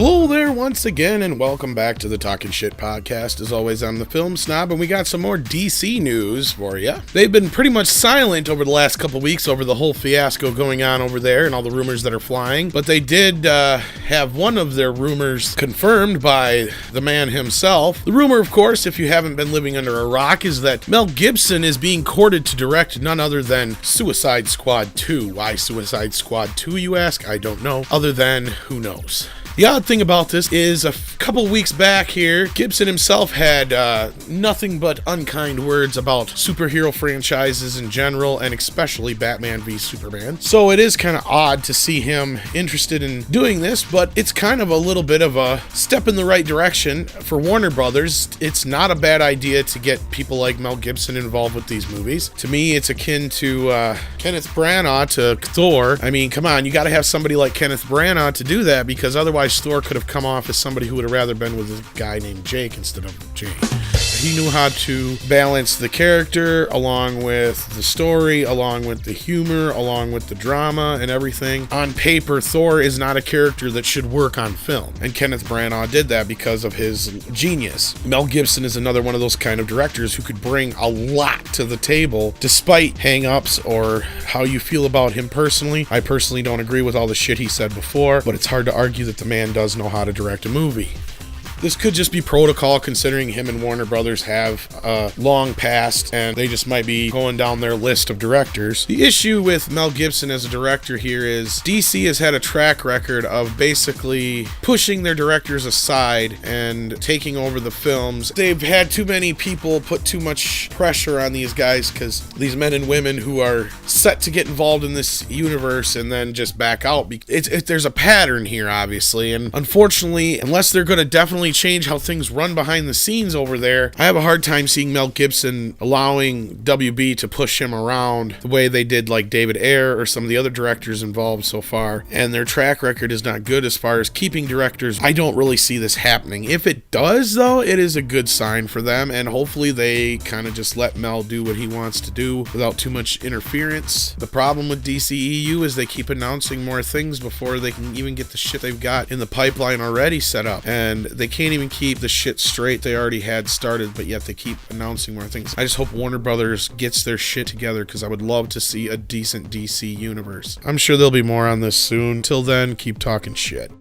Hello there once again, and welcome back to the Talking Shit Podcast. As always, I'm the Film Snob, and we got some more DC news for you. They've been pretty much silent over the last couple weeks over the whole fiasco going on over there and all the rumors that are flying, but they did have one of their rumors confirmed by the man himself. The rumor, of course, if you haven't been living under a rock, is that Mel Gibson is being courted to direct none other than Suicide Squad 2. Why Suicide Squad 2, you ask? I don't know. Other than, who knows? The odd thing about this is a couple weeks back here, Gibson himself had nothing but unkind words about superhero franchises in general, and especially Batman v Superman. So it is kind of odd to see him interested in doing this, but it's kind of a little bit of a step in the right direction for Warner Brothers. It's not a bad idea to get people like Mel Gibson involved with these movies. To me, it's akin to Kenneth Branagh to Thor. I mean, come on, you got to have somebody like Kenneth Branagh to do that, because otherwise Thor could have come off as somebody who would have rather been with a guy named Jake instead of Jane. He knew how to balance the character along with the story, along with the humor, along with the drama and everything. On paper, Thor is not a character that should work on film, and Kenneth Branagh did that because of his genius. Mel Gibson is another one of those kind of directors who could bring a lot to the table despite hang-ups or how you feel about him personally. I personally don't agree with all the shit he said before, but it's hard to argue that the man does know how to direct a movie. This could just be protocol, considering him and Warner Brothers have a long past, and they just might be going down their list of directors. The issue with Mel Gibson as a director here is DC has had a track record of basically pushing their directors aside and taking over the films. They've had too many people put too much pressure on these guys, because these men and women who are set to get involved in this universe and then just back out. There's a pattern here, obviously, and unfortunately, unless they're going to definitely change how things run behind the scenes over there, I have a hard time seeing Mel Gibson allowing WB to push him around the way they did like David Ayer or some of the other directors involved so far, and their track record is not good as far as keeping directors. I don't really see this happening. If it does, though, it is a good sign for them, and hopefully they kind of just let Mel do what he wants to do without too much interference. The problem with DCEU is they keep announcing more things before they can even get the shit they've got in the pipeline already set up, and they can't even keep the shit straight they already had started, but yet they keep announcing more things. I just hope Warner Brothers gets their shit together, because I would love to see a decent DC universe. I'm sure there'll be more on this soon. Till then, keep talking shit.